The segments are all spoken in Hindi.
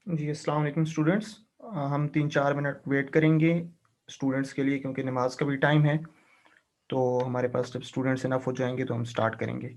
जी, अस्सलाम वालेकुम स्टूडेंट्स। हम 3-4 मिनट वेट करेंगे स्टूडेंट्स के लिए, क्योंकि नमाज का भी टाइम है। तो हमारे पास जब स्टूडेंट्स इनफ हो जाएंगे तो हम स्टार्ट करेंगे।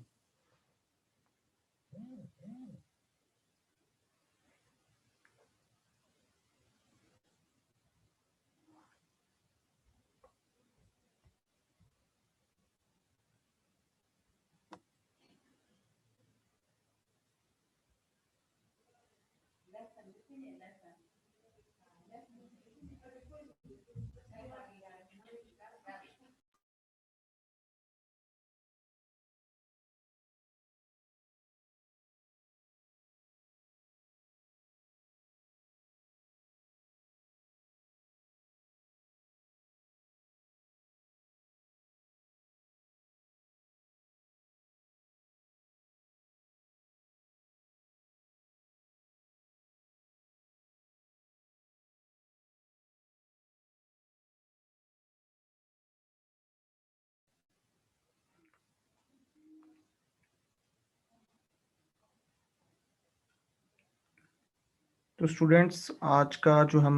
तो स्टूडेंट्स, आज का जो हम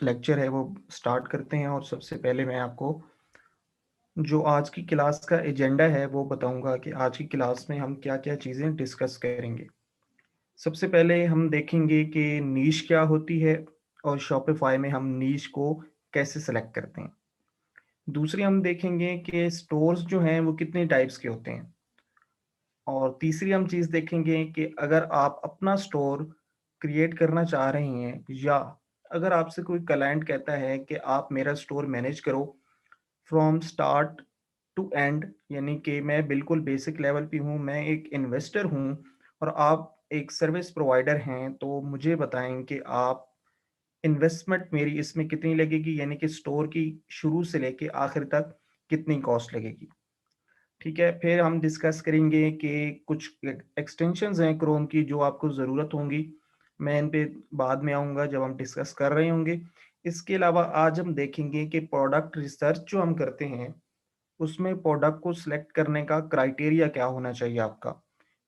लेक्चर है वो स्टार्ट करते हैं। और सबसे पहले मैं आपको जो आज की क्लास का एजेंडा है वो बताऊंगा कि आज की क्लास में हम क्या क्या चीज़ें डिस्कस करेंगे। सबसे पहले हम देखेंगे कि नीश क्या होती है और शॉपिफाई में हम नीश को कैसे सेलेक्ट करते हैं। दूसरी हम देखेंगे कि स्टोर्स जो हैं वो कितने टाइप्स के होते हैं। और तीसरी हम चीज़ देखेंगे कि अगर आप अपना स्टोर क्रिएट करना चाह रहे हैं, या अगर आपसे कोई क्लाइंट कहता है कि आप मेरा स्टोर मैनेज करो फ्रॉम स्टार्ट टू एंड, यानी कि मैं बिल्कुल बेसिक लेवल पे हूँ, मैं एक इन्वेस्टर हूँ और आप एक सर्विस प्रोवाइडर हैं, तो मुझे बताएं कि आप इन्वेस्टमेंट मेरी इसमें कितनी लगेगी, यानी कि स्टोर की शुरू से लेके आखिर तक कितनी कॉस्ट लगेगी। ठीक है, फिर हम डिस्कस करेंगे कि कुछ एक्सटेंशंस हैं क्रोम की जो आपको ज़रूरत होंगी। मैं इन पे बाद में आऊँगा जब हम डिस्कस कर रहे होंगे। इसके अलावा आज हम देखेंगे कि प्रोडक्ट रिसर्च जो हम करते हैं, उसमें प्रोडक्ट को सिलेक्ट करने का क्राइटेरिया क्या होना चाहिए आपका।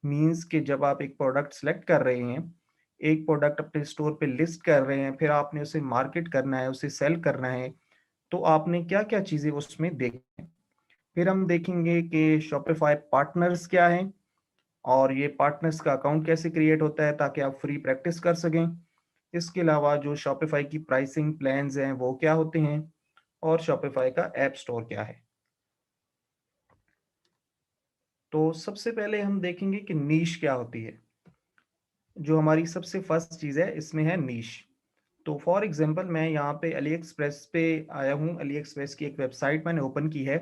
मीन्स कि जब आप एक प्रोडक्ट सेलेक्ट कर रहे हैं, एक प्रोडक्ट अपने स्टोर पे लिस्ट कर रहे हैं, फिर आपने उसे मार्केट करना है, उसे सेल करना है, तो आपने क्या-क्या चीज़ें उसमें देखनी हैं। फिर हम देखेंगे कि शॉपिफाई पार्टनर्स क्या हैं और ये पार्टनर्स का अकाउंट कैसे क्रिएट होता है ताकि आप फ्री प्रैक्टिस कर सकें। इसके अलावा जो शॉपिफाई की प्राइसिंग प्लान्स हैं वो क्या होते हैं, और शॉपिफाई का ऐप स्टोर क्या है। तो सबसे पहले हम देखेंगे कि नीश क्या होती है। जो हमारी सबसे फर्स्ट चीज़ है इसमें है नीश। तो फॉर एग्जांपल मैं यहाँ पे अली एक्सप्रेस पे आया हूँ। अली एक्सप्रेस की एक वेबसाइट मैंने ओपन की है।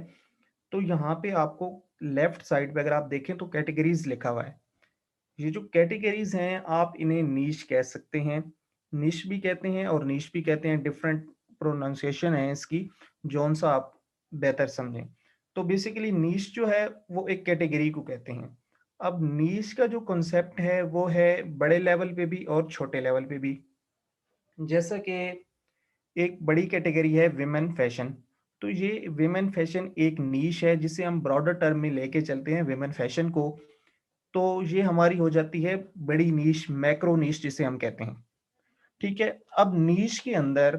तो यहाँ पे आपको लेफ्ट साइड पे अगर आप देखें तो कैटेगरीज लिखा हुआ है। ये जो कैटेगरीज हैं आप इन्हें नीश कह सकते हैं। निश भी कहते हैं और नीश भी कहते हैं, डिफरेंट प्रोनाउंसिएशन है इसकी, जौन सा आप बेहतर समझें। तो बेसिकली नीश जो है वो एक कैटेगरी को कहते हैं। अब नीश का जो कॉन्सेप्ट है वो है बड़े लेवल पे भी और छोटे लेवल पे भी। जैसा कि एक बड़ी कैटेगरी है विमेन फैशन। तो ये विमेन फैशन एक नीश है जिसे हम ब्रॉडर टर्म में लेके चलते हैं विमेन फैशन को। तो ये हमारी हो जाती है बड़ी नीश, मैक्रो नीश जिसे हम कहते हैं। ठीक है, अब नीश के अंदर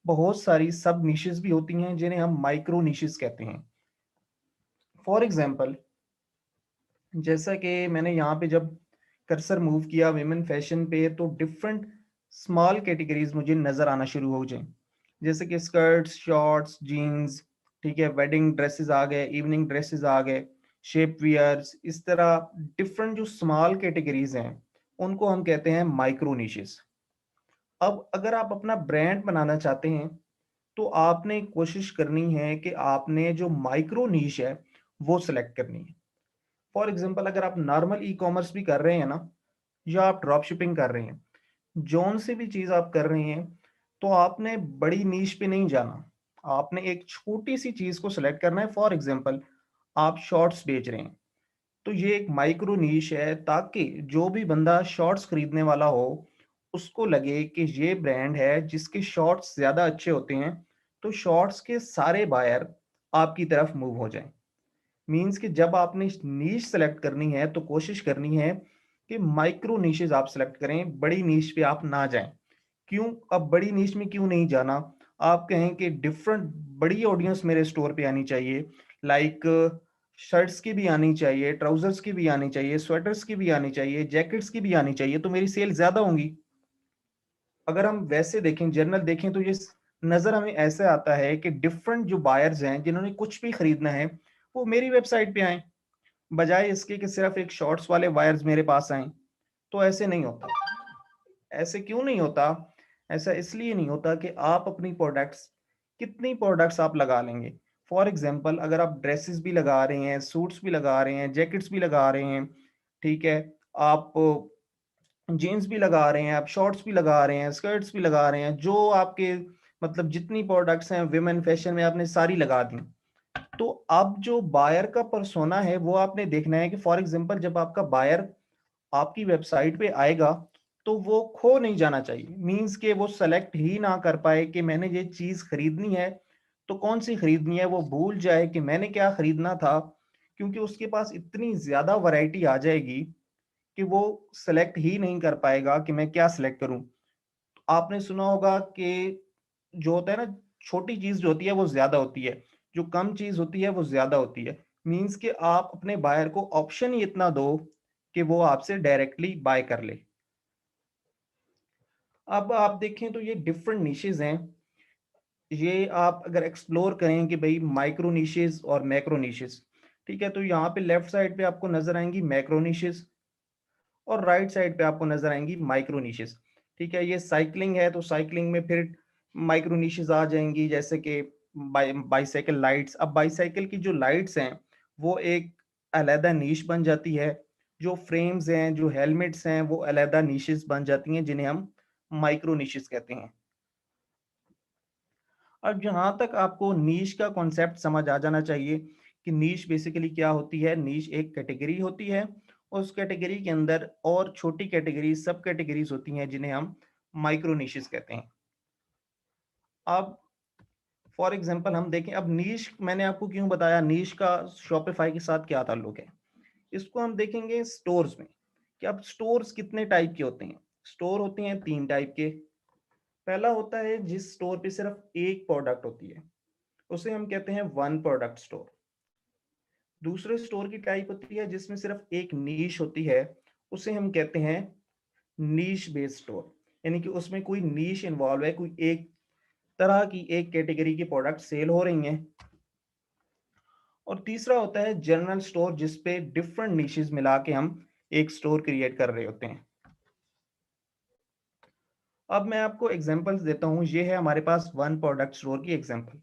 बहुत सारी सब नीशेस भी होती हैं जिन्हें हम माइक्रो नीशेस कहते हैं। फॉर एग्जांपल, जैसा कि मैंने यहाँ पे जब कर्सर मूव किया विमेन फैशन पे, तो डिफरेंट स्मॉल कैटेगरीज मुझे नजर आना शुरू हो जाए, जैसे कि स्कर्ट्स, शॉर्ट्स, जीन्स। ठीक है, वेडिंग ड्रेसेस आ गए, इवनिंग ड्रेसेस आ गए, शेप वियर्स, इस तरह डिफरेंट जो स्मॉल कैटेगरीज हैं उनको हम कहते हैं माइक्रो निशेस। अब अगर आप अपना ब्रांड बनाना चाहते हैं तो आपने कोशिश करनी है कि आपने जो माइक्रो नीश है वो सिलेक्ट करनी है। फॉर एग्जांपल, अगर आप नॉर्मल ई कॉमर्स भी कर रहे हैं ना, या आप ड्रॉप शिपिंग कर रहे हैं, जौन सी भी चीज आप कर रहे हैं, तो आपने बड़ी नीश पे नहीं जाना। आपने एक छोटी सी चीज को सिलेक्ट करना है। फॉर एग्जांपल, आप शॉर्ट्स बेच रहे हैं, तो ये एक माइक्रो नीश है ताकि जो भी बंदा शॉर्ट्स खरीदने वाला हो उसको लगे कि ये ब्रांड है जिसके शॉर्ट्स ज्यादा अच्छे होते हैं, तो शॉर्ट्स के सारे बायर आपकी तरफ मूव हो जाएं। मींस कि जब आपने नीश सेलेक्ट करनी है तो कोशिश करनी है कि माइक्रो नीशेस आप सेलेक्ट करें, बड़ी नीश पे आप ना जाएं। क्यों अब बड़ी नीश में क्यों नहीं जाना? आप कहें कि डिफरेंट बड़ी ऑडियंस मेरे स्टोर पे आनी चाहिए, लाइक शर्ट्स की भी आनी चाहिए, ट्राउजर्स की भी आनी चाहिए, स्वेटर्स की भी आनी चाहिए, जैकेट्स की भी आनी चाहिए, तो मेरी सेल ज्यादा होंगी। अगर हम वैसे देखें, जनरल देखें, तो ये नजर हमें ऐसे आता है कि डिफरेंट जो बायर्स हैं जिन्होंने कुछ भी खरीदना है वो मेरी वेबसाइट पे आए, बजाय इसके कि सिर्फ एक शॉर्ट्स वाले बायर्स मेरे पास आए। तो ऐसे नहीं होता। ऐसे क्यों नहीं होता? ऐसा इसलिए नहीं होता कि आप अपनी प्रोडक्ट्स, कितनी प्रोडक्ट्स आप लगा लेंगे। फॉर एग्जांपल, अगर आप ड्रेसेस भी लगा रहे हैं, सूट्स भी लगा रहे हैं, जैकेट्स भी लगा रहे हैं, ठीक है, आप जीन्स भी लगा रहे हैं, आप शॉर्ट्स भी लगा रहे हैं, स्कर्ट्स भी लगा रहे हैं, जो आपके मतलब जितनी प्रोडक्ट्स हैं विमेन फैशन में आपने सारी लगा दी। तो अब जो बायर का पर्सोना है वो आपने देखना है कि फॉर एग्जांपल जब आपका बायर आपकी वेबसाइट पे आएगा तो वो खो नहीं जाना चाहिए, मींस के वो सेलेक्ट ही ना कर पाए कि मैंने ये चीज खरीदनी है तो कौन सी खरीदनी है, वो भूल जाए कि मैंने क्या खरीदना था, क्योंकि उसके पास इतनी ज्यादा वैरायटी आ जाएगी कि वो सेलेक्ट ही नहीं कर पाएगा कि मैं क्या सिलेक्ट करूं। आपने सुना होगा कि जो होता है ना, छोटी चीज जो होती है वो ज्यादा होती है, जो कम चीज होती है वो ज्यादा होती है। मींस कि आप अपने बायर को ऑप्शन ही इतना दो कि वो आपसे डायरेक्टली बाय कर ले। अब आप देखें तो ये डिफरेंट निशेज हैं। ये आप अगर एक्सप्लोर करें कि भाई माइक्रो निशेज और मैक्रो निशेज, ठीक है, तो यहाँ पे लेफ्ट साइड पे आपको नजर आएंगी मैक्रो निशेज और राइट साइड पे आपको नजर आएंगी माइक्रो निशेज। ठीक है, ये साइकिलिंग है तो साइकिलिंग में फिर माइक्रो निशेज आ जाएंगी, जैसे कि बाईसाइकिल लाइट्स। अब बाईसाइकिल की जो लाइट्स हैं वो एक अलहदा नीश बन जाती है, जो फ्रेम्स हैं, जो हेलमेट्स हैं, वो अलहदा निशेज बन जाती हैं जिन्हें हम माइक्रो निशेज कहते हैं। अब जहां तक आपको नीश का कॉन्सेप्ट समझ आ जाना चाहिए कि नीश बेसिकली क्या होती है। नीश एक कैटेगरी होती है, उस कैटेगरी के अंदर और छोटी कैटेगरी सब कैटेगरीज होती हैं जिन्हें हम माइक्रो निशेस कहते हैं। अब फॉर एग्जांपल हम देखें, अब नीश मैंने आपको क्यों बताया, नीश का शॉपिफाई के साथ क्या ताल्लुक है, इसको हम देखेंगे स्टोर्स में कि अब स्टोर्स कितने टाइप के होते हैं। स्टोर होते हैं तीन टाइप के। पहला होता है जिस स्टोर पे सिर्फ एक प्रोडक्ट होती है, उसे हम कहते हैं वन प्रोडक्ट स्टोर। दूसरे स्टोर की टाइप होती है जिसमें सिर्फ एक नीश होती है, उसे हम कहते हैं नीश बेस्ड स्टोर, यानी कि उसमें कोई नीश इन्वॉल्व है, कोई एक तरह की एक कैटेगरी की प्रोडक्ट सेल हो रही हैं। और तीसरा होता है जनरल स्टोर, जिसपे डिफरेंट नीशेस मिला के हम एक स्टोर क्रिएट कर रहे होते हैं। अब मैं आपको एग्जांपल्स देता हूं, ये है हमारे पास वन प्रोडक्ट स्टोर की एग्जांपल।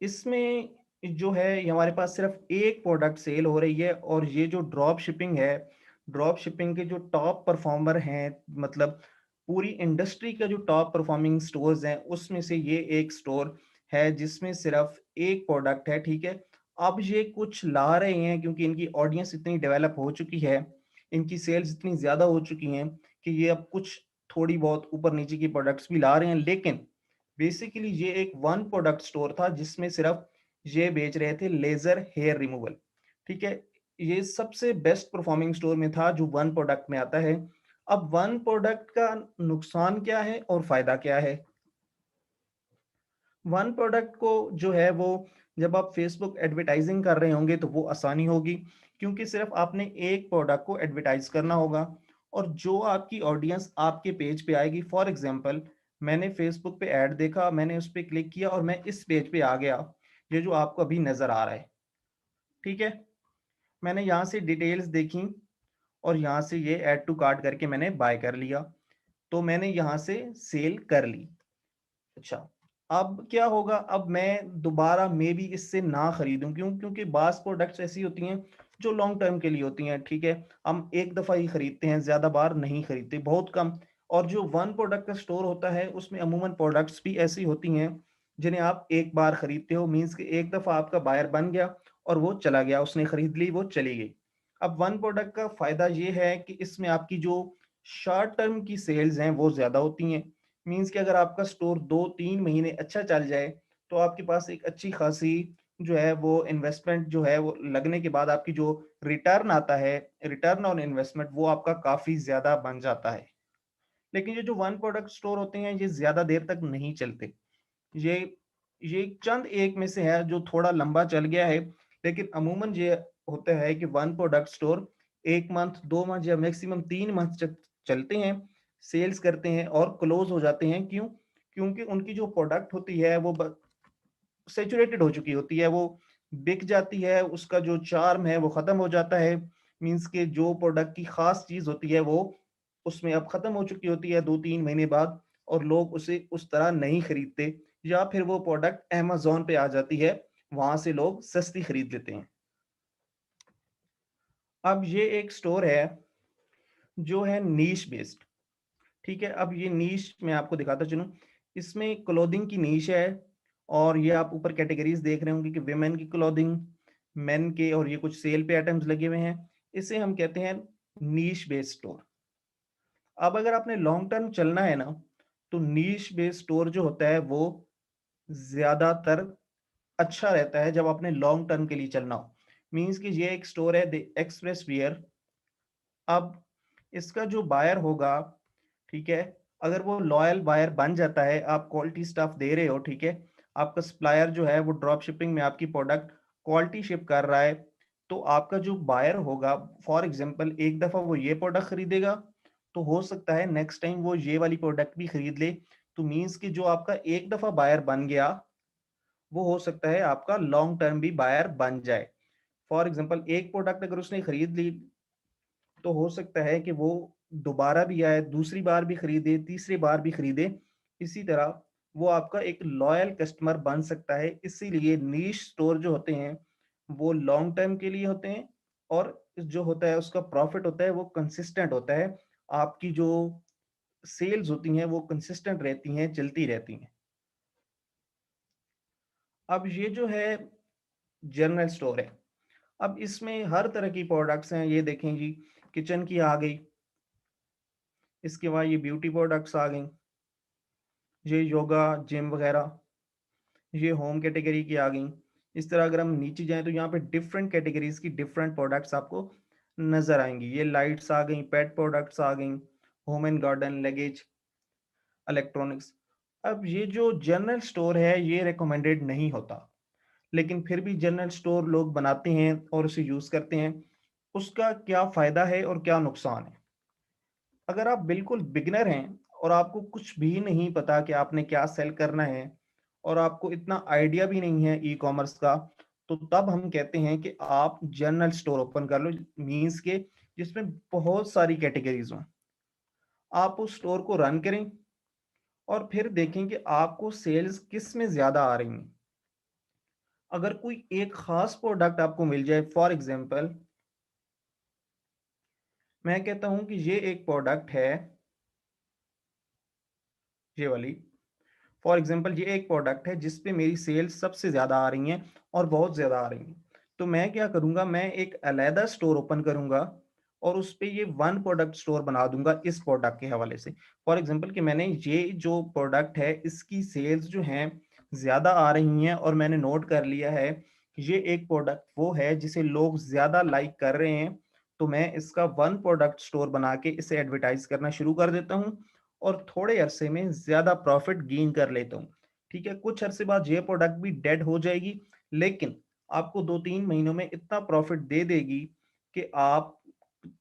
इसमें जो है ये हमारे पास सिर्फ एक प्रोडक्ट सेल हो रही है, और ये जो ड्रॉप शिपिंग है, ड्रॉप शिपिंग के जो टॉप परफॉर्मर हैं, मतलब पूरी इंडस्ट्री का जो टॉप परफॉर्मिंग स्टोर्स हैं उसमें से ये एक स्टोर है जिसमें सिर्फ एक प्रोडक्ट है। ठीक है, अब ये कुछ ला रहे हैं क्योंकि इनकी ऑडियंस इतनी डेवलप हो चुकी है, इनकी सेल्स इतनी ज्यादा हो चुकी हैं कि ये अब कुछ थोड़ी बहुत ऊपर नीचे की प्रोडक्ट्स भी ला रहे हैं। लेकिन बेसिकली ये एक वन प्रोडक्ट स्टोर था जिसमें सिर्फ ये बेच रहे थे लेजर हेयर रिमूवल। ठीक है, ये सबसे बेस्ट परफॉर्मिंग स्टोर में था जो वन प्रोडक्ट में आता है। अब वन प्रोडक्ट का नुकसान क्या है और फायदा क्या है? वन प्रोडक्ट को जो है वो, जब आप फेसबुक एडवर्टाइजिंग कर रहे होंगे तो वो आसानी होगी, क्योंकि सिर्फ आपने एक प्रोडक्ट को एडवर्टाइज करना होगा और जो आपकी ऑडियंस आपके पेज पे आएगी। फॉर एग्जांपल, मैंने फेसबुक पे ऐड देखा, मैंने उस पर क्लिक किया और मैं इस पेज पे आ गया, ये जो आपको अभी नजर आ रहा है। ठीक है, मैंने यहाँ से डिटेल्स देखी और यहाँ से ये ऐड टू कार्ट करके मैंने बाय कर लिया, तो मैंने यहाँ से सेल कर ली। अच्छा, अब क्या होगा, अब मैं दोबारा मे भी इससे ना खरीदूं, क्यों? क्योंकि बास प्रोडक्ट्स ऐसी होती हैं जो लॉन्ग टर्म के लिए होती हैं। ठीक है, हम एक दफा ही खरीदते हैं, ज्यादा बार नहीं खरीदते, बहुत कम। और जो वन प्रोडक्ट का स्टोर होता है उसमें अमूमन प्रोडक्ट्स भी ऐसी होती हैं जिन्हें आप एक बार खरीदते हो, मीन्स कि एक दफा आपका बायर बन गया और वो चला गया, उसने खरीद ली, वो चली गई। अब वन प्रोडक्ट का फायदा ये है कि इसमें आपकी जो शॉर्ट टर्म की सेल्स हैं वो ज्यादा होती हैं। मीन्स कि अगर आपका स्टोर 2-3 महीने अच्छा चल जाए तो आपके पास एक अच्छी खासी जो है वो इन्वेस्टमेंट जो है वो लगने के बाद आपकी जो रिटर्न आता है, रिटर्न ऑन इन्वेस्टमेंट, वो आपका काफी ज्यादा बन जाता है। लेकिन ये जो वन प्रोडक्ट स्टोर होते हैं ये ज्यादा देर तक नहीं चलते। ये ये चंद एक में से है जो थोड़ा लंबा चल गया है, लेकिन अमूमन ये होता है कि one product store 1 month, 2 month या मैक्सिमम 3 मंथ तक चलते हैं, सेल्स करते हैं और क्लोज हो जाते हैं। क्यों? क्योंकि उनकी जो प्रोडक्ट होती है वो सैचुरेटेड हो चुकी होती है, वो बिक जाती है, उसका जो चार्म है वो खत्म हो जाता है। मीन्स के जो प्रोडक्ट की खास चीज होती है वो उसमें अब खत्म हो चुकी होती है 2-3 महीने बाद, और लोग उसे उस तरह नहीं खरीदते, या फिर वो प्रोडक्ट अमेज़न पे आ जाती है, वहां से लोग सस्ती खरीद लेते हैं। अब ये एक स्टोर है जो है नीश बेस्ड। ठीक है, अब ये नीश मैं आपको दिखाता चलूं। इसमें क्लोथिंग की नीश है, और ये आप ऊपर कैटेगरीज देख रहे होंगे कि विमेन की क्लोथिंग, मेन के, और ये कुछ सेल पे आइटम्स लगे हुए हैं। इसे हम कहते हैं नीश बेस्ड स्टोर। अब अगर आपने लॉन्ग टर्म चलना है ना, तो नीश बेस्ड स्टोर जो होता है वो ज्यादातर अच्छा रहता है जब आपने लॉन्ग टर्म के लिए चलना हो। मीन्स कि ये एक स्टोर है एक्सप्रेस वियर। अब इसका जो बायर होगा, ठीक है, अगर वो लॉयल बायर बन जाता है, आप क्वालिटी स्टफ दे रहे हो, ठीक है, आपका सप्लायर जो है वो ड्रॉप शिपिंग में आपकी प्रोडक्ट क्वालिटी शिप कर रहा है, तो आपका जो बायर होगा, फॉर एग्जांपल एक दफा वो ये प्रोडक्ट खरीदेगा, तो हो सकता है नेक्स्ट टाइम वो ये वाली प्रोडक्ट भी खरीद ले। तो मीन्स कि जो आपका एक दफा बायर बन गया, वो हो सकता है आपका लॉन्ग टर्म भी बायर बन जाए। फॉर एग्जांपल एक प्रोडक्ट अगर उसने खरीद ली, तो हो सकता है कि वो दोबारा भी आए, दूसरी बार भी खरीदे, तीसरी बार भी खरीदे। इसी तरह वो आपका एक लॉयल कस्टमर बन सकता है। इसीलिए नीश स्टोर जो होते हैं वो लॉन्ग टर्म के लिए होते हैं, और जो होता है उसका प्रॉफिट होता है वो कंसिस्टेंट होता है। आपकी जो सेल्स होती हैं वो कंसिस्टेंट रहती हैं, चलती रहती हैं। अब ये जो है जनरल स्टोर है। अब इसमें हर तरह की प्रोडक्ट्स हैं। ये देखें जी, किचन की आ गई, इसके बाद ये ब्यूटी प्रोडक्ट्स आ गई, ये योगा जिम वगैरह, ये होम कैटेगरी की आ गई। इस तरह अगर हम नीचे जाएं तो यहाँ पे डिफरेंट कैटेगरीज की डिफरेंट प्रोडक्ट्स आपको नजर आएंगी। ये लाइट्स आ गई, पेट प्रोडक्ट्स आ गई, home and garden, luggage, electronics. अब ये जो जनरल स्टोर है ये रिकमेंडेड नहीं होता, लेकिन फिर भी जनरल स्टोर लोग बनाते हैं और उसे यूज करते हैं। उसका क्या फायदा है और क्या नुकसान है? अगर आप बिल्कुल बिगिनर हैं और आपको कुछ भी नहीं पता कि आपने क्या सेल करना है, और आपको इतना आइडिया भी नहीं है ई कॉमर्स का, तो तब हम कहते हैं कि आप जनरल स्टोर ओपन कर लो। मीन्स के जिसमें बहुत सारी कैटेगरीज हों, आप उस स्टोर को रन करें और फिर देखें कि आपको सेल्स किस में ज्यादा आ रही हैं। अगर कोई एक खास प्रोडक्ट आपको मिल जाए, फॉर एग्जांपल मैं कहता हूं कि ये एक प्रोडक्ट है, ये वाली, फॉर एग्जांपल ये एक प्रोडक्ट है जिस पे मेरी सेल्स सबसे ज़्यादा आ रही हैं और बहुत ज़्यादा आ रही हैं। तो मैं क्या करूँगा, मैं एक अलहदा स्टोर ओपन करूँगा और उस पे ये वन प्रोडक्ट स्टोर बना दूंगा इस प्रोडक्ट के हवाले से। फॉर एग्जांपल कि मैंने ये जो प्रोडक्ट है इसकी सेल्स जो हैं ज़्यादा आ रही हैं, और मैंने नोट कर लिया है कि ये एक प्रोडक्ट वो है जिसे लोग ज़्यादा लाइक कर रहे हैं, तो मैं इसका वन प्रोडक्ट स्टोर बना के इसे एडवर्टाइज करना शुरू कर देता हूँ, और थोड़े अरसे में ज्यादा प्रॉफिट गेन कर लेता हूँ। ठीक है, कुछ अरसे बाद ये प्रोडक्ट भी डेड हो जाएगी, लेकिन आपको 2-3 महीनों में इतना प्रॉफिट दे देगी कि आप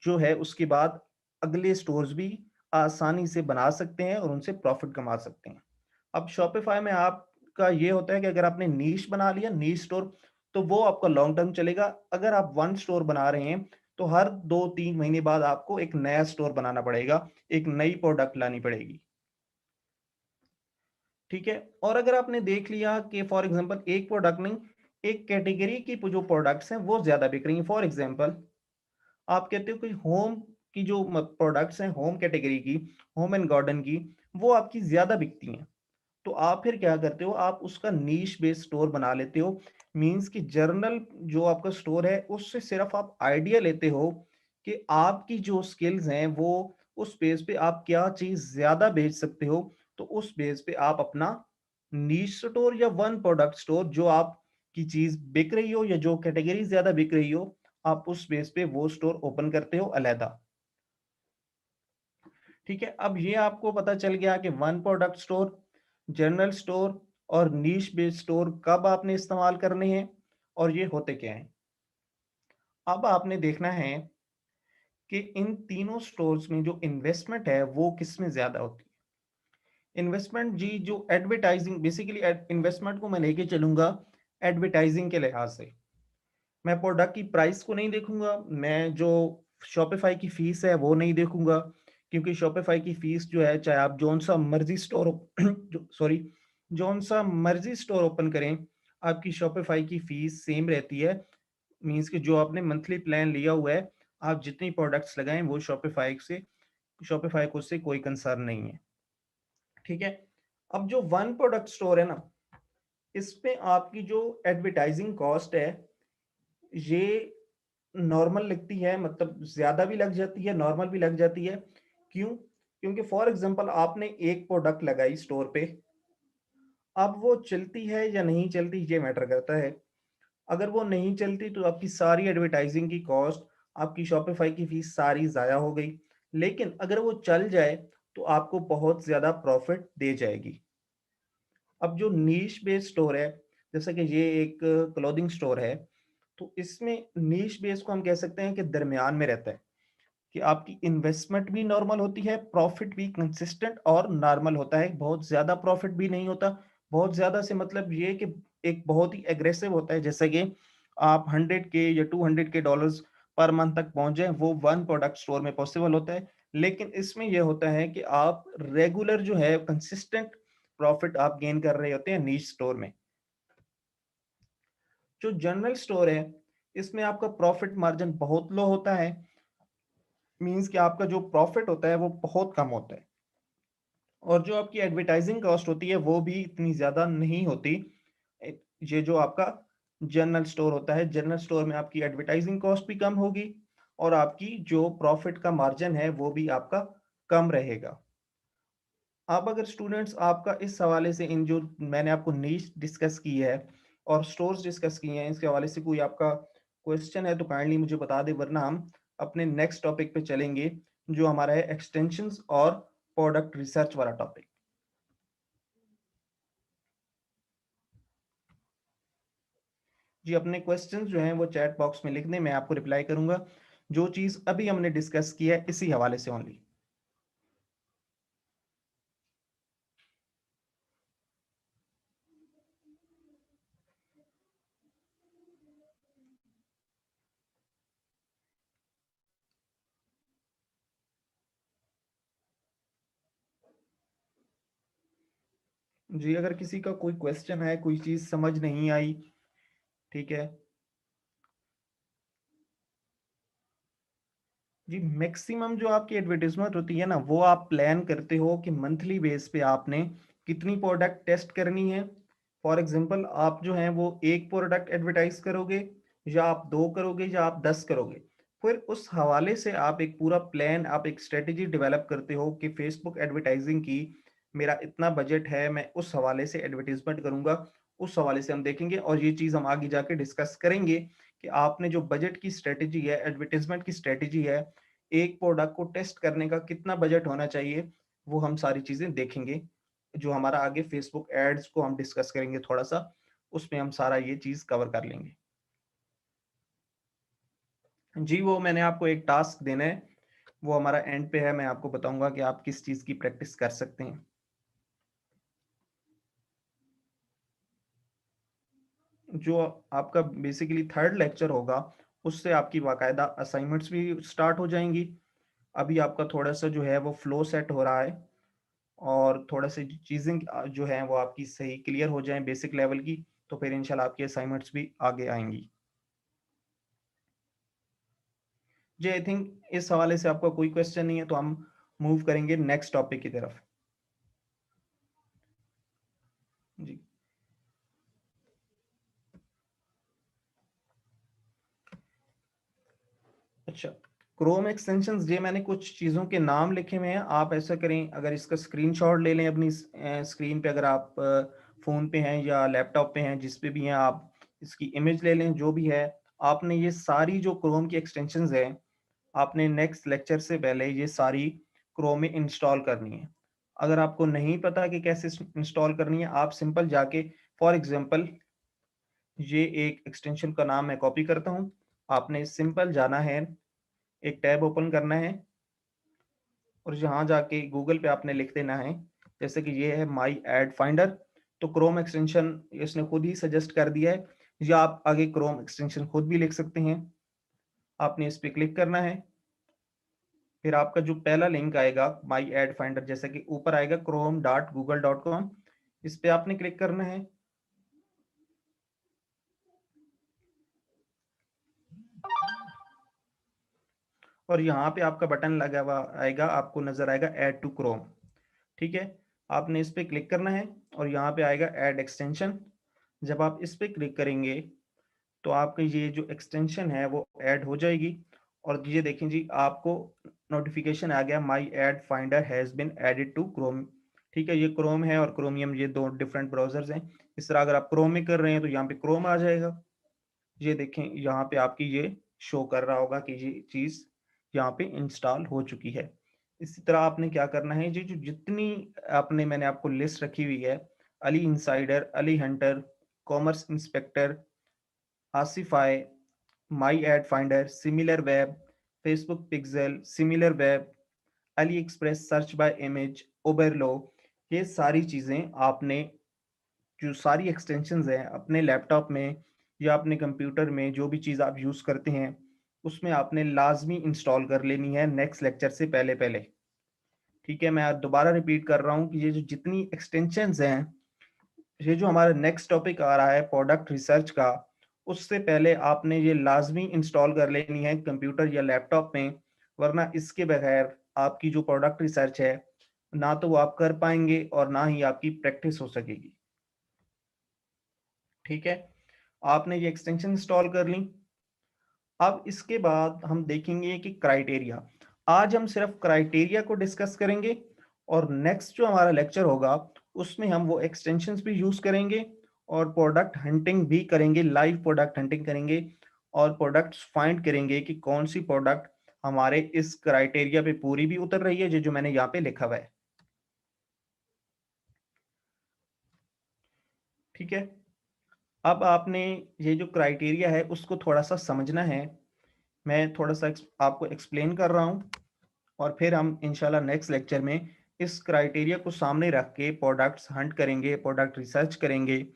जो है उसके बाद अगले स्टोर्स भी आसानी से बना सकते हैं और उनसे प्रॉफिट कमा सकते हैं। अब शॉपिफाई में आपका ये होता है कि अगर आपने नीश बना लिया, नीश स्टोर, तो वो आपका लॉन्ग टर्म चलेगा। अगर आप वन स्टोर बना रहे हैं तो हर 2-3 महीने बाद आपको एक नया स्टोर बनाना पड़ेगा, एक नई प्रोडक्ट लानी पड़ेगी। ठीक है, और अगर आपने देख लिया कि फॉर एग्जांपल एक प्रोडक्ट नहीं, एक कैटेगरी की जो प्रोडक्ट्स हैं वो ज्यादा बिक रही हैं। फॉर एग्जांपल आप कहते हो कि होम की जो प्रोडक्ट्स हैं, होम कैटेगरी की, होम एंड गार्डन की, वो आपकी ज्यादा बिकती हैं। तो आप फिर क्या करते हो, आप उसका नीश बेस्ड स्टोर बना लेते हो। मींस कि जर्नल जो आपका स्टोर है उससे सिर्फ आप आइडिया लेते हो कि आपकी जो स्किल्स हैं वो उस बेस पे आप क्या चीज ज्यादा बेच सकते हो। तो उस बेस पे आप अपना नीश स्टोर या वन प्रोडक्ट स्टोर, जो आपकी चीज बिक रही हो या जो कैटेगरी ज्यादा बिक रही हो, आप उस बेस पे वो स्टोर ओपन करते हो अलहदा। ठीक है, अब ये आपको पता चल गया कि one product store, general store और नीश बेस्ड स्टोर कब आपने इस्तेमाल करने हैं और ये होते क्या हैं। अब आपने देखना है कि इन तीनों स्टोर्स में जो इन्वेस्टमेंट है वो किसमें ज्यादा होती है। इन्वेस्टमेंट जी, जो एडवर्टाइजिंग, बेसिकली इन्वेस्टमेंट को मैं लेके चलूंगा एडवर्टाइजिंग के लिहाज से। मैं प्रोडक्ट की प्राइस को नहीं देखूंगा, मैं जो शॉपिफाई की फीस है वो नहीं देखूंगा, क्योंकि शॉपिफाई की फीस जो है, चाहे आप जौन सा मर्जी स्टोर सॉरी, जौन सा मर्जी स्टोर ओपन करें, आपकी शॉपिफाई की फीस सेम रहती है। मींस कि जो आपने मंथली प्लान लिया हुआ है, आप जितनी प्रोडक्ट्स लगाएं वो शॉपिफाई को उससे कोई कंसर्न नहीं है। ठीक है, अब जो वन प्रोडक्ट स्टोर है ना, इस पे आपकी जो एडवर्टाइजिंग कॉस्ट है ये नॉर्मल लगती है, मतलब ज्यादा भी लग जाती है, नॉर्मल भी लग जाती है। क्यों? क्योंकि फॉर एग्जांपल आपने एक प्रोडक्ट लगाई स्टोर पे, अब वो चलती है या नहीं चलती ये मैटर करता है। अगर वो नहीं चलती तो आपकी सारी एडवर्टाइजिंग की कॉस्ट, आपकी शॉपिफाई की फीस सारी ज़ाया हो गई। लेकिन अगर वो चल जाए तो आपको बहुत ज़्यादा प्रॉफिट दे जाएगी। अब जो नीश बेस्ड स्टोर है, जैसे कि ये एक क्लोथिंग स्टोर है, तो इसमें नीश बेस को हम कह सकते हैं कि दरमियान में रहता है, कि आपकी इन्वेस्टमेंट भी नॉर्मल होती है, प्रॉफिट भी कंसिस्टेंट और नॉर्मल होता है, बहुत ज़्यादा प्रॉफिट भी नहीं होता। बहुत ज़्यादा से मतलब ये कि एक बहुत ही एग्रेसिव होता है, जैसे कि आप 100 के या 200 के डॉलर्स पर मंथ तक पहुंच जाए, वो वन प्रोडक्ट स्टोर में पॉसिबल होता है। लेकिन इसमें यह होता है कि आप रेगुलर जो है कंसिस्टेंट प्रॉफिट आप गेन कर रहे होते हैं नीश स्टोर में। जो जनरल स्टोर है, इसमें आपका प्रॉफिट मार्जिन बहुत लो होता है, मींस कि आपका जो प्रॉफिट होता है वो बहुत कम होता है, और जो आपकी एडवर्टाइजिंग कॉस्ट होती है वो भी इतनी ज्यादा नहीं होती। ये जो आपका जनरल स्टोर होता है, जनरल स्टोर में आपकी एडवर्टाइजिंग कॉस्ट भी कम होगी और आपकी जो प्रॉफिट का मार्जिन है वो भी आपका कम रहेगा। अब अगर स्टूडेंट्स आपका इस हवाले से, इन जो मैंने आपको नीश डिस्कस की है और स्टोर्स डिस्कस किए हैं, इसके हवाले से कोई आपका क्वेश्चन है तो काइंडली मुझे बता दे, वरना हम अपने नेक्स्ट टॉपिक पे चलेंगे जो हमारा है एक्सटेंशंस और प्रोडक्ट रिसर्च वाला टॉपिक। जी, अपने क्वेश्चंस जो हैं वो चैट बॉक्स में लिख दें, मैं आपको रिप्लाई करूंगा, जो चीज़ अभी हमने डिस्कस की है इसी हवाले से ओनली। जी, अगर किसी का कोई क्वेश्चन है, कोई चीज़ समझ नहीं आई, ठीक है। जी, मैक्सिमम जो आपकी एडवर्टाइजमेंट होती है ना, वो आप प्लान करते हो कि मंथली बेस पे आपने कितनी प्रोडक्ट टेस्ट करनी है। फॉर एग्जांपल आप जो है वो एक प्रोडक्ट एडवर्टाइज करोगे, या आप दो करोगे, या आप 10 करोगे। फिर उस हवाले से आप एक पूरा प्लान, आप एक स्ट्रेटेजी डेवलप करते हो कि फेसबुक एडवर्टाइजिंग की मेरा इतना बजट है, मैं उस हवाले से एडवर्टीजमेंट करूंगा। उस हवाले से हम देखेंगे और ये चीज़ हम आगे जाके डिस्कस करेंगे कि आपने जो बजट की स्ट्रेटेजी है, एडवर्टीजमेंट की स्ट्रेटेजी है, एक प्रोडक्ट को टेस्ट करने का कितना बजट होना चाहिए, वो हम सारी चीजें देखेंगे। जो हमारा आगे फेसबुक एड्स को हम डिस्कस करेंगे थोड़ा सा, उसमें हम सारा ये चीज कवर कर लेंगे। जी, वो मैंने आपको एक टास्क देना है, वो हमारा एंड पे है, मैं आपको बताऊंगा कि आप किस चीज की प्रैक्टिस कर सकते हैं। जो आपका बेसिकली थर्ड लेक्चर होगा, उससे आपकी बाकायदा असाइनमेंट्स भी स्टार्ट हो जाएंगी। अभी आपका थोड़ा सा जो है वो फ्लो सेट हो रहा है, और थोड़ा सी चीज़ें जो हैं वो आपकी सही क्लियर हो जाएं बेसिक लेवल की, तो फिर इंशाल्लाह आपकी असाइनमेंट्स भी आगे आएंगी। जी, आई थिंक इस हवाले से आपका कोई क्वेश्चन नहीं है, तो हम मूव करेंगे नेक्स्ट टॉपिक की तरफ। जी, अच्छा, क्रोम एक्सटेंशंस, ये मैंने कुछ चीज़ों के नाम लिखे हुए हैं। आप ऐसा करें, अगर इसका स्क्रीनशॉट ले लें अपनी स्क्रीन पे, अगर आप फ़ोन पे हैं या लैपटॉप पे हैं, जिस पे भी हैं, आप इसकी इमेज ले लें, जो भी है। आपने ये सारी जो क्रोम की एक्सटेंशंस हैं, आपने नेक्स्ट लेक्चर से पहले ये सारी क्रोम में इंस्टॉल करनी है। अगर आपको नहीं पता कि कैसे इंस्टॉल करनी है, आप सिंपल जाके फॉर एग्जांपल ये एक एक्सटेंशन का नाम मैं कॉपी करता हूँ। आपने सिंपल जाना है, एक टैब ओपन करना है और यहाँ जाके गूगल पे आपने लिख देना है, जैसे कि ये है माई एड फाइंडर। तो क्रोम एक्सटेंशन इसने खुद ही सजेस्ट कर दिया है, या आप आगे क्रोम एक्सटेंशन खुद भी लिख सकते हैं। आपने इस पे क्लिक करना है, फिर आपका जो पहला लिंक आएगा माई एड फाइंडर, जैसे कि ऊपर आएगा chrome.google.com, इस पे आपने क्लिक करना है। और यहाँ पे आपका बटन लगा हुआ आएगा, आपको नजर आएगा ऐड टू क्रोम। ठीक है, आपने इस पे क्लिक करना है और यहाँ पे आएगा ऐड एक्सटेंशन। जब आप इस पे क्लिक करेंगे तो आपका ये जो एक्सटेंशन है वो ऐड हो जाएगी। और ये देखें जी, आपको नोटिफिकेशन आ गया my ad finder has been added to Chrome. ठीक है, ये क्रोम है और क्रोमियम, ये दो डिफरेंट ब्राउजर्स हैं। इस तरह अगर आप क्रोम में कर रहे हैं तो यहाँ पे क्रोम आ जाएगा। ये देखें, यहाँ पे आपकी ये शो कर रहा होगा कि ये चीज़ यहाँ पे इंस्टॉल हो चुकी है। इसी तरह आपने क्या करना है, ये जो जितनी आपने मैंने आपको लिस्ट रखी हुई है, Ali insider, Ali hunter, commerce inspector, आसिफाई, my ad finder, similar web, Facebook pixel, similar web, AliExpress, search by image, Oberlo, ये सारी चीज़ें आपने, जो सारी एक्सटेंशंस हैं अपने लैपटॉप में या अपने कंप्यूटर में, जो भी चीज़ आप यूज़ करते हैं उसमें आपने लाजमी इंस्टॉल कर लेनी है नेक्स्ट लेक्चर से पहले पहले। ठीक है, मैं दोबारा रिपीट कर रहा हूँ कि ये जो जितनी एक्सटेंशंस हैं, ये जो हमारा नेक्स्ट टॉपिक आ रहा है प्रोडक्ट रिसर्च का, उससे पहले आपने ये लाजमी इंस्टॉल कर लेनी है कंप्यूटर या लैपटॉप में, वरना इसके बगैर आपकी जो प्रोडक्ट रिसर्च है ना तो वो आप कर पाएंगे और ना ही आपकी प्रैक्टिस हो सकेगी। ठीक है, आपने ये एक्सटेंशन इंस्टॉल कर ली। अब इसके बाद हम देखेंगे कि क्राइटेरिया, आज हम सिर्फ क्राइटेरिया को डिस्कस करेंगे और नेक्स्ट जो हमारा लेक्चर होगा उसमें हम वो एक्सटेंशंस भी यूज करेंगे और प्रोडक्ट हंटिंग भी करेंगे, लाइव प्रोडक्ट हंटिंग करेंगे और प्रोडक्ट्स फाइंड करेंगे कि कौन सी प्रोडक्ट हमारे इस क्राइटेरिया पे पूरी भी उतर रही है, जो मैंने यहाँ पे लिखा हुआ है। ठीक है, अब आपने ये जो क्राइटेरिया है उसको थोड़ा सा समझना है। मैं थोड़ा सा आपको एक्सप्लेन कर रहा हूँ और फिर हम इंशाल्लाह नेक्स्ट लेक्चर में इस क्राइटेरिया को सामने रख के प्रोडक्ट्स हंट करेंगे, प्रोडक्ट रिसर्च करेंगे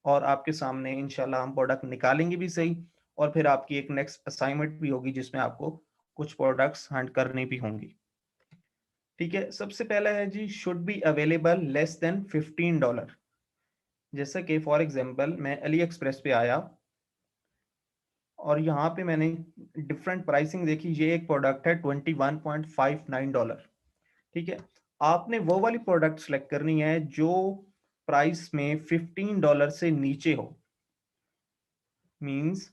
और आपके सामने इंशाल्लाह हम प्रोडक्ट निकालेंगे भी सही। और फिर आपकी एक नेक्स्ट असाइनमेंट भी होगी जिसमें आपको कुछ प्रोडक्ट्स हंट करनी भी होंगी। ठीक है, सबसे पहला है जी, should be available less than $15। जैसे कि फॉर एग्जांपल मैं अली एक्सप्रेस पे आया और यहाँ पे मैंने डिफरेंट प्राइसिंग देखी, ये एक प्रोडक्ट है $21.59। ठीक है, आपने वो वाली प्रोडक्ट सेलेक्ट करनी है जो प्राइस में $15 से नीचे हो। मींस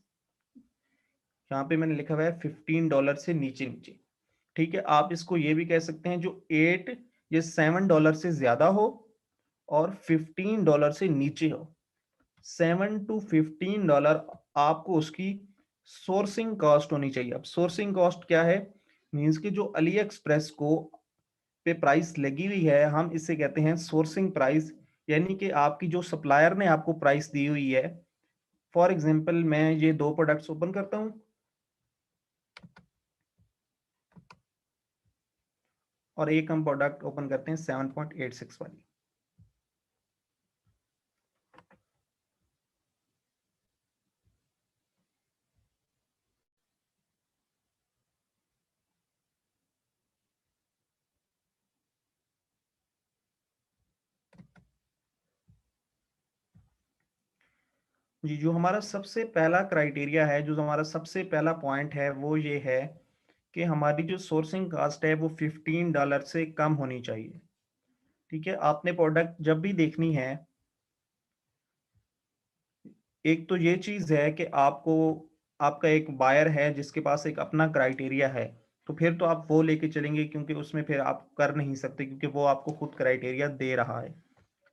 यहाँ पे मैंने लिखा हुआ है $15 से नीचे नीचे। ठीक है, आप इसको ये भी कह सकते हैं जो 8 या $7 से ज्यादा हो और $15 से नीचे हो। $7 to $15 आपको उसकी सोर्सिंग कॉस्ट होनी चाहिए। अब सोर्सिंग कॉस्ट क्या है, मींस कि जो अली एक्सप्रेस को पे प्राइस लगी हुई है, हम इसे कहते हैं सोर्सिंग प्राइस, यानी कि आपकी जो सप्लायर ने आपको प्राइस दी हुई है। फॉर एग्जांपल मैं ये दो प्रोडक्ट्स ओपन करता हूं और एक हम प्रोडक्ट ओपन करते हैं 7.86 वाली। जी, जो हमारा सबसे पहला क्राइटेरिया है, जो हमारा सबसे पहला पॉइंट है वो ये है कि हमारी जो सोर्सिंग कास्ट है वो $15 से कम होनी चाहिए। ठीक है, आपने प्रोडक्ट जब भी देखनी है, एक तो ये चीज है कि आपको, आपका एक बायर है जिसके पास एक अपना क्राइटेरिया है, तो फिर तो आप वो लेके चलेंगे क्योंकि उसमें फिर आप कर नहीं सकते क्योंकि वो आपको खुद क्राइटेरिया दे रहा है।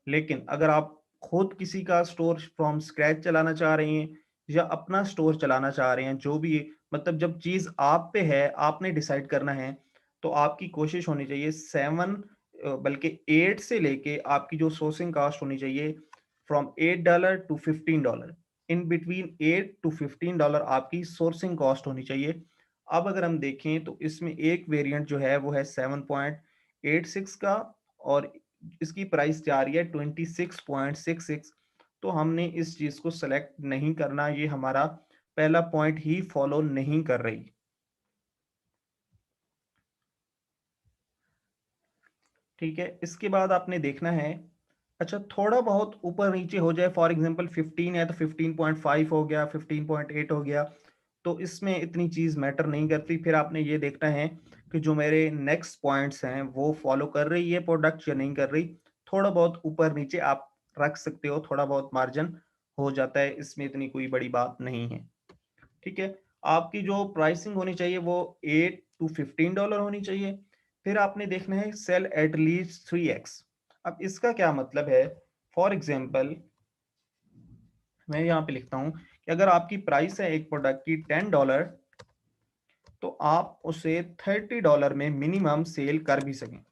लेकिन अगर आप खुद किसी का स्टोर फ्रॉम स्क्रैच चलाना चाह रहे हैं या अपना स्टोर चलाना चाह रहे हैं, जो भी मतलब जब चीज आप पे है, आपने डिसाइड करना है, तो आपकी कोशिश होनी चाहिए 7 बल्कि 8 से लेके आपकी जो सोर्सिंग कॉस्ट होनी चाहिए from $8 to $15, in between $8 to $15 आपकी सोर्सिंग कॉस्ट होनी चाहिए। अब अगर हम देखें तो इसमें एक वेरिएंट जो है वो है 7.86 का, और इसकी प्राइस जा रही है 26.66। तो हमने इस चीज को सेलेक्ट नहीं करना, ये हमारा पहला पॉइंट ही फॉलो नहीं कर रही। ठीक है, इसके बाद आपने देखना है, अच्छा थोड़ा बहुत ऊपर नीचे हो जाए, फॉर एग्जांपल 15 है तो 15.5 हो गया, 15.8 हो गया, तो इसमें इतनी चीज मैटर नहीं करती। फिर आपने ये देखना है कि जो मेरे नेक्स्ट पॉइंट्स हैं वो फॉलो कर रही है प्रोडक्ट या नहीं कर रही। थोड़ा बहुत ऊपर नीचे आप रख सकते हो, थोड़ा बहुत मार्जिन हो जाता है, इसमें इतनी कोई बड़ी बात नहीं है। ठीक है, आपकी जो प्राइसिंग होनी चाहिए वो $8 to $15 होनी चाहिए। फिर आपने देखना है सेल एट लीस्ट 3x। अब इसका क्या मतलब है, फॉर एग्जाम्पल मैं यहाँ पे लिखता हूँ कि अगर आपकी प्राइस है एक प्रोडक्ट की $10, तो आप उसे $30 में मिनिमम सेल कर भी सकें।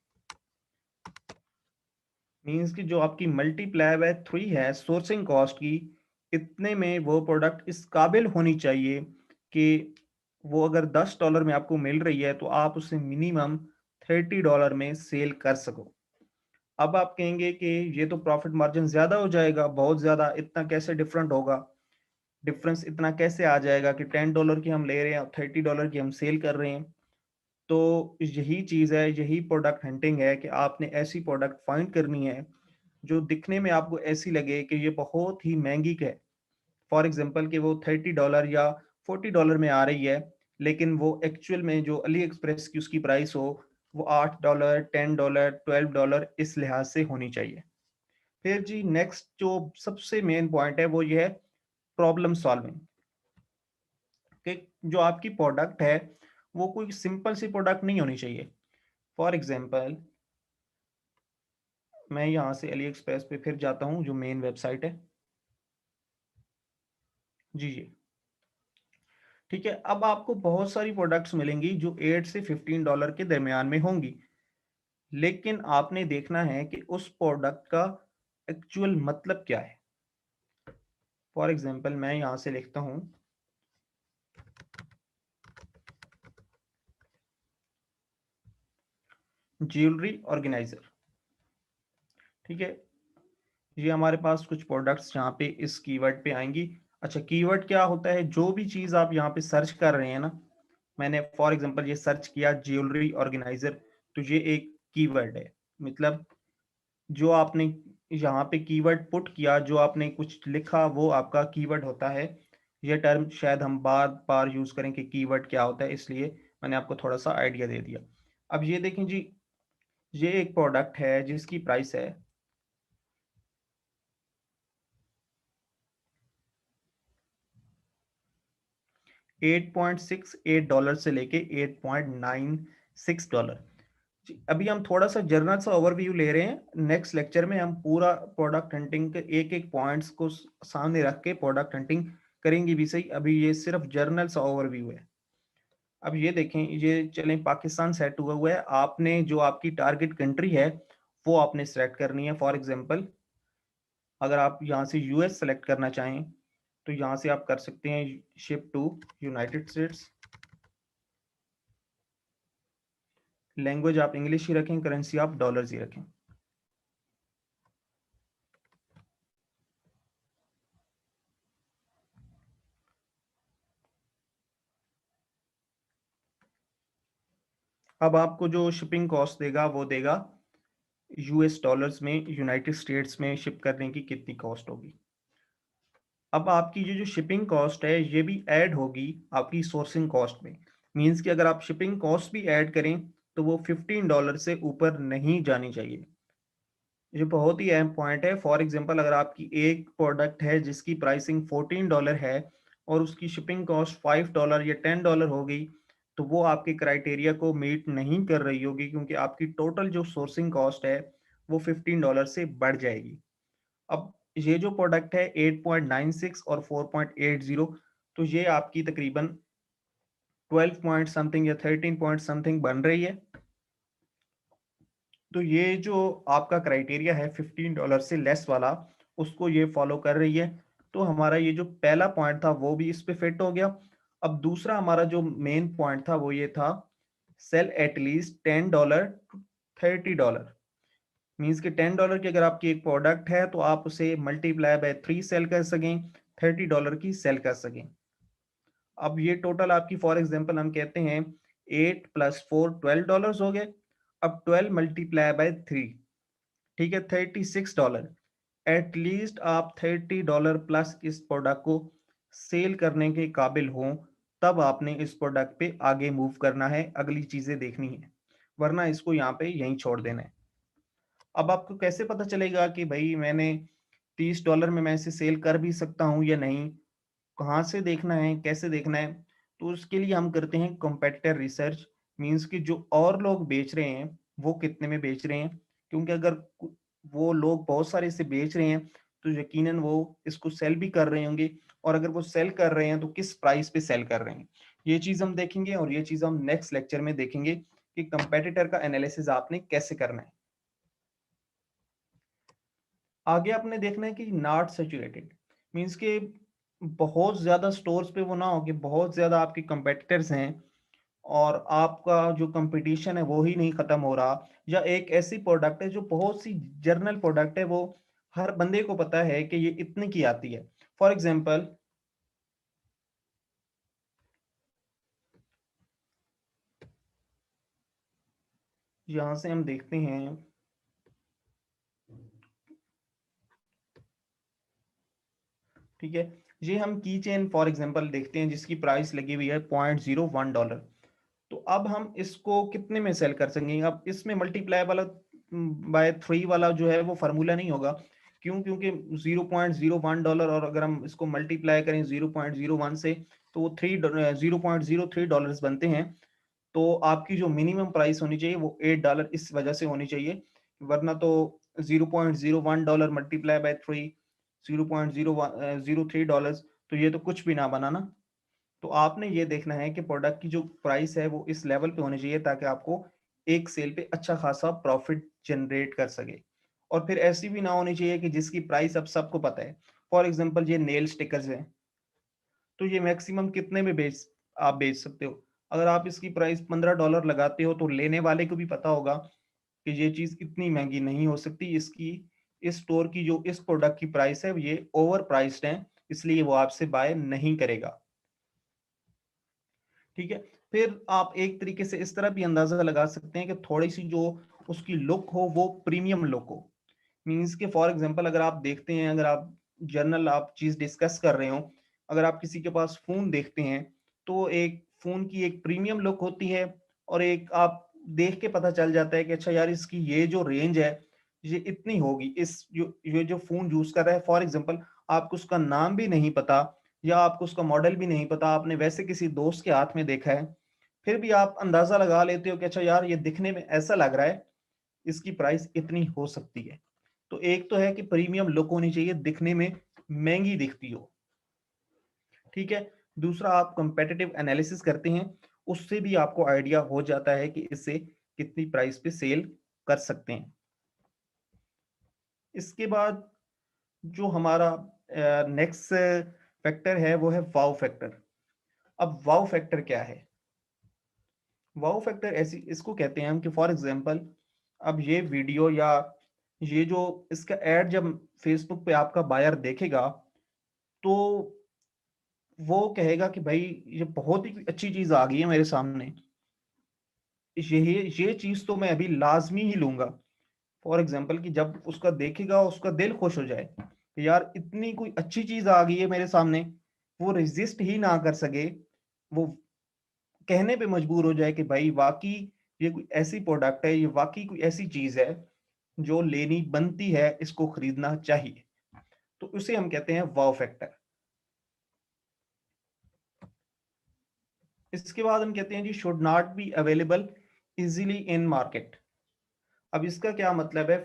मीन्स कि जो आपकी मल्टीप्लाई बाय 3 है सोर्सिंग कॉस्ट की, इतने में वो प्रोडक्ट इस काबिल होनी चाहिए कि वो अगर $10 में आपको मिल रही है तो आप उसे मिनिमम $30 में सेल कर सको। अब आप कहेंगे कि ये तो प्रॉफिट मार्जिन ज्यादा हो जाएगा, बहुत ज्यादा, इतना कैसे डिफरेंट होगा, डिफरेंस इतना कैसे आ जाएगा कि $10 की हम ले रहे हैं, $30 की हम सेल कर रहे हैं। तो यही चीज है, यही प्रोडक्ट हंटिंग है कि आपने ऐसी प्रोडक्ट फाइंड करनी है जो दिखने में आपको ऐसी लगे कि ये बहुत ही महंगी है। फॉर एग्जाम्पल कि वो $30 या $40 में आ रही है, लेकिन वो एक्चुअल में जो अली एक्सप्रेस की उसकी प्राइस हो वो $8, $10, $12 इस लिहाज से होनी चाहिए। फिर जी नेक्स्ट जो सबसे मेन पॉइंट है वो ये है प्रॉब्लम सॉल्विंग। कि जो आपकी प्रोडक्ट है वो कोई सिंपल सी प्रोडक्ट नहीं होनी चाहिए। फॉर एग्जाम्पल मैं यहाँ से अली एक्सप्रेस पे फिर जाता हूँ जो मेन वेबसाइट है। जी जी, ठीक है, अब आपको बहुत सारी प्रोडक्ट्स मिलेंगी जो $8 से $15 के दरमियान में होंगी, लेकिन आपने देखना है कि उस प्रोडक्ट का एक्चुअल मतलब क्या है। फॉर एग्जांपल मैं यहां से लिखता हूं ज्वेलरी ऑर्गेनाइजर। ठीक है, ये हमारे पास कुछ प्रोडक्ट्स यहाँ पे इस कीवर्ड पे आएंगी। अच्छा, कीवर्ड क्या होता है, जो भी चीज आप यहाँ पे सर्च कर रहे हैं ना, मैंने फॉर एग्जांपल ये सर्च किया ज्वेलरी ऑर्गेनाइजर, तो ये एक कीवर्ड है। मतलब जो आपने यहाँ पे कीवर्ड पुट किया, जो आपने कुछ लिखा, वो आपका कीवर्ड होता है। ये टर्म शायद हम बार बार यूज करें कि कीवर्ड क्या होता है, इसलिए मैंने आपको थोड़ा सा आइडिया दे दिया। अब ये देखें जी, ये एक प्रोडक्ट है जिसकी प्राइस है $8.68 से लेके $8.96। अभी हम थोड़ा सा जर्नल सा ओवरव्यू ले रहे हैं, नेक्स्ट लेक्चर में हम पूरा प्रोडक्ट हंटिंग के एक एक पॉइंट्स को सामने रख के प्रोडक्ट हंटिंग करेंगे भी सही, अभी ये सिर्फ जर्नल सा ओवरव्यू है। अब ये देखें, ये चलें पाकिस्तान सेट हुआ है, आपने जो आपकी टारगेट कंट्री है वो आपने सेलेक्ट करनी है। फॉर एग्जांपल अगर आप यहाँ से यूएस सेलेक्ट करना चाहें तो यहाँ से आप कर सकते हैं ship to United States. Language आप इंग्लिश ही रखें, करेंसी आप डॉलर्स ही रखें। अब आपको जो शिपिंग कॉस्ट देगा वो देगा यूएस डॉलर्स में, यूनाइटेड स्टेट्स में शिप करने की कितनी कॉस्ट होगी। अब आपकी ये जो शिपिंग कॉस्ट है ये भी ऐड होगी आपकी सोर्सिंग कॉस्ट में। मींस कि अगर आप शिपिंग कॉस्ट भी ऐड करें तो वो $15 से ऊपर नहीं जानी चाहिए। ये बहुत ही अहम पॉइंट है। फॉर एग्जांपल अगर आपकी एक प्रोडक्ट है जिसकी प्राइसिंग $14 है और उसकी शिपिंग कॉस्ट $5 या $10 हो गई, तो वो आपके क्राइटेरिया को मीट नहीं कर रही होगी, क्योंकि आपकी टोटल जो सोर्सिंग कॉस्ट है वो $15 से बढ़ जाएगी। अब ये जो प्रोडक्ट है 8.96 और 4.80, तो ये आपकी तकरीबन 12 पॉइंट समथिंग या 13 पॉइंट समथिंग बन रही है। तो ये जो आपका क्राइटेरिया है $15 से लेस वाला, उसको ये फॉलो कर रही है। तो हमारा ये जो पहला पॉइंट था वो भी इस पे फिट हो गया। अब दूसरा हमारा जो मेन पॉइंट था वो ये था, सेल एटलीस्ट $10 टू $30। मीन्स कि $10 की अगर आपकी एक प्रोडक्ट है तो आप उसे मल्टीप्लाई बाय 3 सेल कर सकें, $30 की सेल कर सकें। अब ये टोटल आपकी फॉर एग्जांपल हम कहते हैं 8 + 4 $12 हो गए। अब 12 मल्टीप्लाई बाय 3, ठीक है, $36। एटलीस्ट आप $30 प्लस इस प्रोडक्ट को सेल करने के काबिल हों, तब आपने इस प्रोडक्ट पे आगे मूव करना है, अगली चीजें देखनी है, वरना इसको यहाँ पे यहीं छोड़ देना है। अब आपको कैसे पता चलेगा कि भाई मैंने $30 में मैं इसे सेल कर भी सकता हूँ या नहीं? कहाँ से देखना है, कैसे देखना है? तो उसके लिए हम करते हैं कॉम्पिटिटर रिसर्च। मीन्स कि जो और लोग बेच रहे हैं वो कितने में बेच रहे हैं, क्योंकि अगर वो लोग बहुत सारे इसे बेच रहे हैं तो यकीनन वो इसको सेल भी कर रहे होंगे, और अगर वो सेल कर रहे हैं तो किस प्राइस पे सेल कर रहे हैं, ये चीज हम देखेंगे। और ये चीज हम नेक्स्ट लेक्चर में देखेंगे कि कंपेटिटर का एनालिसिस आपने कैसे करना है। आगे आपने देखना है कि नॉट सैचुरेटेड, मीन्स के बहुत ज्यादा स्टोर्स पे वो ना हो कि बहुत ज्यादा आपके कंपेटिटर्स हैं और आपका जो कंपटीशन है वो ही नहीं खत्म हो रहा, या एक ऐसी प्रोडक्ट है जो बहुत सी जर्नल प्रोडक्ट है, वो हर बंदे को पता है कि ये इतने की आती है। फॉर एग्जांपल यहां से हम देखते हैं, ठीक है, ये हम की चेन फॉर एग्जांपल देखते हैं जिसकी प्राइस लगी हुई है $0.01। तो अब हम इसको कितने में सेल कर सकेंगे? अब इसमें मल्टीप्लाई वाला बाय 3 वाला जो है वो फार्मूला नहीं होगा। क्यों? क्योंकि $0.01, और अगर हम इसको मल्टीप्लाई करें 0.01 से तो वो $0.03 बनते हैं। तो आपकी जो मिनिमम प्राइस होनी चाहिए वो $8 इस वजह से होनी चाहिए, वरना तो $0.01 मल्टीप्लाई बाय 3, $0.03, तो ये तो कुछ भी ना बना ना। तो आपने ये देखना है कि प्रोडक्ट की जो प्राइस है वो इस लेवल पे होनी चाहिए ताकि आपको एक सेल पे अच्छा खासा प्रॉफिट जनरेट कर सके। और फिर ऐसी भी ना होनी चाहिए कि जिसकी प्राइस अब सबको पता है। फॉर एग्जांपल ये नेल स्टिकर्स हैं, तो ये मैक्सिमम कितने में आप बेच सकते हो? अगर आप इसकी प्राइस $15 लगाते हो तो लेने वाले को भी पता होगा कि ये चीज इतनी महंगी नहीं हो सकती, इसकी इस स्टोर की जो इस प्रोडक्ट की प्राइस है ये ओवर प्राइस्ड है, इसलिए वो आपसे बाय नहीं करेगा। ठीक है। फिर आप एक तरीके से इस तरह भी अंदाजा लगा सकते हैं कि थोड़ी सी जो उसकी लुक हो वो प्रीमियम लुक हो। मीन्स के फॉर एग्जांपल अगर आप देखते हैं, अगर आप जनरल आप चीज डिस्कस कर रहे हो, अगर आप किसी के पास फोन देखते हैं तो एक फोन की एक प्रीमियम लुक होती है, और एक आप देख के पता चल जाता है कि अच्छा यार इसकी ये जो रेंज है ये इतनी होगी। इस जो ये जो फोन यूज कर रहा है, फॉर एग्जांपल आपको उसका नाम भी नहीं पता या आपको उसका मॉडल भी नहीं पता, आपने वैसे किसी दोस्त के हाथ में देखा है, फिर भी आप अंदाजा लगा लेते हो कि अच्छा यार ये दिखने में ऐसा लग रहा है, इसकी प्राइस इतनी हो सकती है। तो एक तो है कि प्रीमियम लुक होनी चाहिए, दिखने में महंगी दिखती हो, ठीक है। दूसरा आप कंपेटिटिव एनालिसिस करते हैं, उससे भी आपको आइडिया हो जाता है कि इससे कितनी प्राइस पे सेल कर सकते हैं। इसके बाद जो हमारा नेक्स्ट फैक्टर है वो है वाव फैक्टर। अब वाव फैक्टर क्या है? वाव फैक्टर ऐसी इसको कहते हैं हम कि फॉर एग्जांपल अब ये वीडियो या ये जो इसका एड जब फेसबुक पे आपका बायर देखेगा तो वो कहेगा कि भाई ये बहुत ही अच्छी चीज आ गई है मेरे सामने, ये चीज तो मैं अभी लाजमी ही लूंगा। फॉर एग्जाम्पल कि जब उसका देखेगा उसका दिल खुश हो जाए कि यार इतनी कोई अच्छी चीज आ गई है मेरे सामने, वो रेजिस्ट ही ना कर सके, वो कहने पे मजबूर हो जाए कि भाई वाकई ये कोई ऐसी प्रोडक्ट है, ये वाकई कोई ऐसी चीज है जो लेनी बनती है, इसको खरीदना चाहिए। तो उसे हम कहते हैं वाव फैक्टर। इसके बाद हम कहते हैं जी should not be available easily in market. अब इसका क्या मतलब है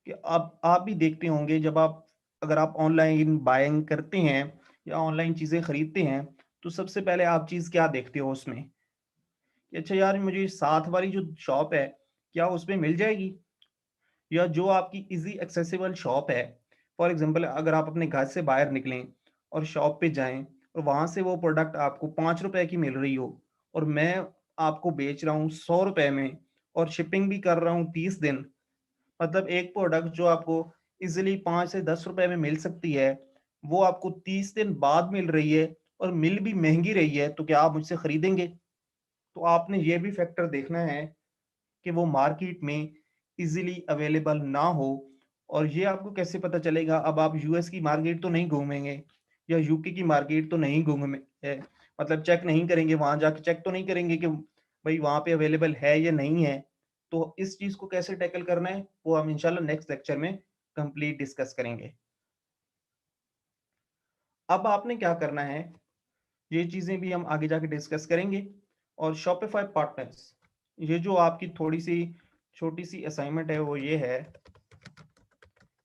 कि आप भी देखते होंगे जब आप अगर आप ऑनलाइन बाइंग करते हैं या ऑनलाइन चीजें खरीदते हैं तो सबसे पहले आप चीज क्या देखते हो उसमें कि अच्छा यार मुझे साथ वाली जो शॉप है क्या उसमें मिल जाएगी, या जो आपकी इजी एक्सेसिबल शॉप है। फॉर एग्जांपल अगर आप अपने घर से बाहर निकलें और शॉप पे जाएं और वहां से वो प्रोडक्ट आपको 5 रुपए की मिल रही हो और मैं आपको बेच रहा हूँ 100 रुपए में और शिपिंग भी कर रहा हूँ 30 दिन, मतलब एक प्रोडक्ट जो आपको इजिली 5 से 10 रुपए में मिल सकती है वो आपको 30 दिन बाद मिल रही है और मिल भी महंगी रही है, तो क्या आप मुझसे खरीदेंगे? तो आपने ये भी फैक्टर देखना है कि वो मार्केट में इजीली अवेलेबल ना हो। और ये आपको कैसे पता चलेगा? अब आप यूएस की मार्केट तो नहीं घूमेंगे या यूके की मार्केट तो नहीं घूमे मतलब चेक नहीं करेंगे, वहां जाके चेक तो नहीं करेंगे कि भाई वहां पे अवेलेबल है या नहीं है। तो इस चीज को कैसे टैकल करना है वो हम इंशाल्लाह नेक्स्ट लेक्चर में कंप्लीट डिस्कस करेंगे। अब आपने क्या करना है, ये चीजें भी हम आगे जाके डिस्कस करेंगे। और शॉपिफाई पार्टनर्स, ये जो आपकी थोड़ी सी छोटी सी असाइनमेंट है वो ये है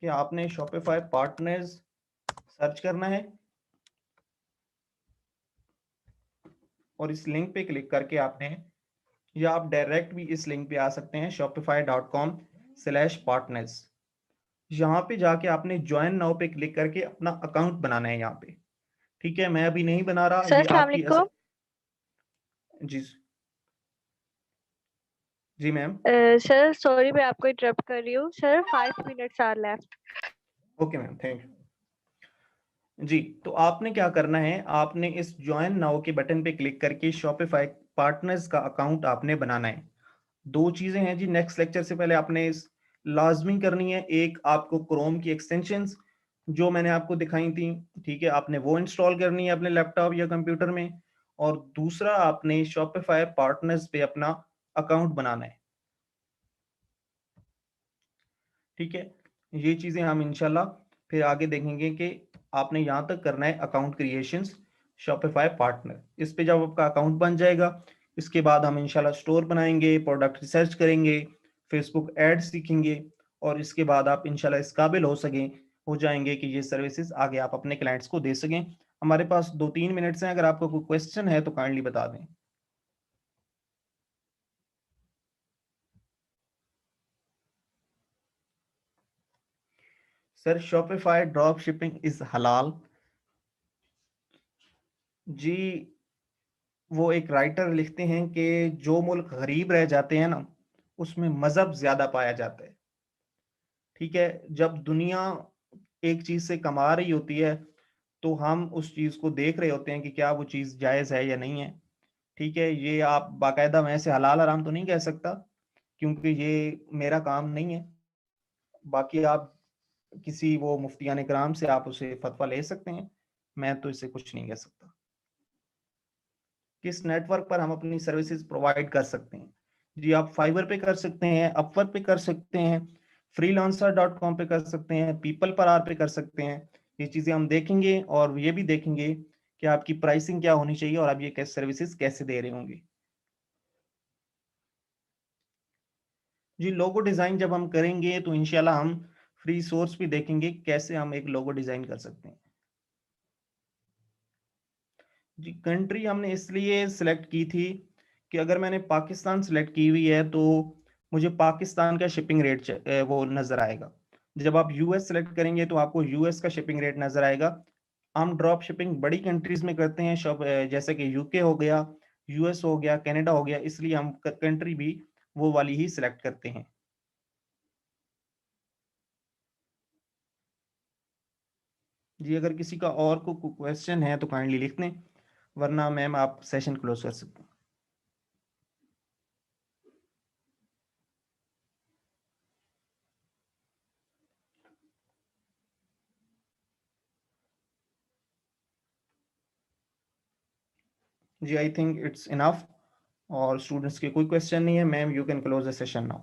कि आपने शॉपिफाई पार्टनर्स सर्च करना है और इस लिंक पे क्लिक करके आपने, या आप डायरेक्ट भी इस लिंक पे आ सकते हैं shopify.com/partners। यहाँ पे जाके आपने ज्वाइन नाउ पे क्लिक करके अपना अकाउंट बनाना है यहाँ पे। ठीक है, मैं अभी नहीं बना रहा, सर ये अस्सलाम आपकी वालेकुम। जी जी मैम। सर सॉरी मैं आपको इंटरप्ट कर रही हूँ sir, 5 minutes are left. Okay ma'am, thank you जी। तो आपने क्या करना है, आपने इस ज्वाइन नाउ के बटन पे क्लिक करके शॉपिफाई पार्टनर्स का अकाउंट आपने बनाना है। दो चीजें हैं जी नेक्स्ट लेक्चर से पहले आपने इस लाजमी करनी है। एक आपको क्रोम की एक्सटेंशंस जो मैंने आपको दिखाई थी, ठीक है, आपने वो इंस्टॉल करनी है अपने लैपटॉप या कंप्यूटर में। और दूसरा आपने शॉपिफाई पार्टनर्स पे अपना अकाउंट बनाना है। ठीक है, ये चीजें हम इंशाल्लाह फिर आगे देखेंगे कि आपने यहाँ तक करना है अकाउंट क्रिएशंस शॉपिफाई पार्टनर। इस पे जब आपका अकाउंट बन जाएगा इसके बाद हम इंशाल्लाह स्टोर बनाएंगे, प्रोडक्ट रिसर्च करेंगे, फेसबुक एड्स सीखेंगे और इसके बाद आप इंशाल्लाह इस काबिल हो जाएंगे कि ये सर्विसेज आगे आप अपने क्लाइंट्स को दे सकें। हमारे पास 2-3 मिनट्स हैं, अगर आपको कोई क्वेश्चन है तो काइंडली बता दें। Sir Shopify drop shipping is हलाल जी। वो एक राइटर लिखते हैं कि जो मुल्क गरीब रह जाते हैं ना उसमें मजहब ज्यादा पाया जाता है। ठीक है, जब दुनिया एक चीज से कमा रही होती है तो हम उस चीज को देख रहे होते हैं कि क्या वो चीज जायज है या नहीं है। ठीक है, ये आप बाकायदा मैं से हलाल हराम तो नहीं कह सकता क्योंकि ये मेरा काम नहीं है। बाकी आप किसी वो मुफ्तियान इकराम से आप उसे फतवा ले सकते हैं, मैं तो इससे कुछ नहीं कह सकता। किस नेटवर्क पर हम अपनी सर्विसेज प्रोवाइड कर सकते हैं? जी आप फाइवर पे कर सकते हैं, अपवर्क पे कर सकते हैं, freelancer.com पे कर सकते हैं, पीपल पर आर पे कर सकते हैं। ये चीजें हम देखेंगे और ये भी देखेंगे कि आपकी प्राइसिंग क्या होनी चाहिए और आप ये कैसे सर्विसेज कैसे दे रहे होंगे। जी लोगो डिजाइन जब हम करेंगे तो इंशाल्लाह हम फ्री सोर्स भी देखेंगे कैसे हम एक लोगो डिजाइन कर सकते हैं। जी कंट्री हमने इसलिए सिलेक्ट की थी कि अगर मैंने पाकिस्तान सिलेक्ट की हुई है तो मुझे पाकिस्तान का शिपिंग रेट वो नज़र आएगा। जब आप यूएस सेलेक्ट करेंगे तो आपको यूएस का शिपिंग रेट नज़र आएगा। हम ड्रॉप शिपिंग बड़ी कंट्रीज में करते हैं, शॉप जैसे कि यूके हो गया, यूएस हो गया, कनाडा हो गया, इसलिए हम कंट्री भी वो वाली ही सिलेक्ट करते हैं। जी अगर किसी का और को क्वेश्चन है तो काइंडली लिख दें, वरना मैम आप सेशन क्लोज कर सकते हैं। जी आई थिंक इट्स इनफ। और स्टूडेंट्स के कोई क्वेश्चन नहीं है ma'am, you can close the session now.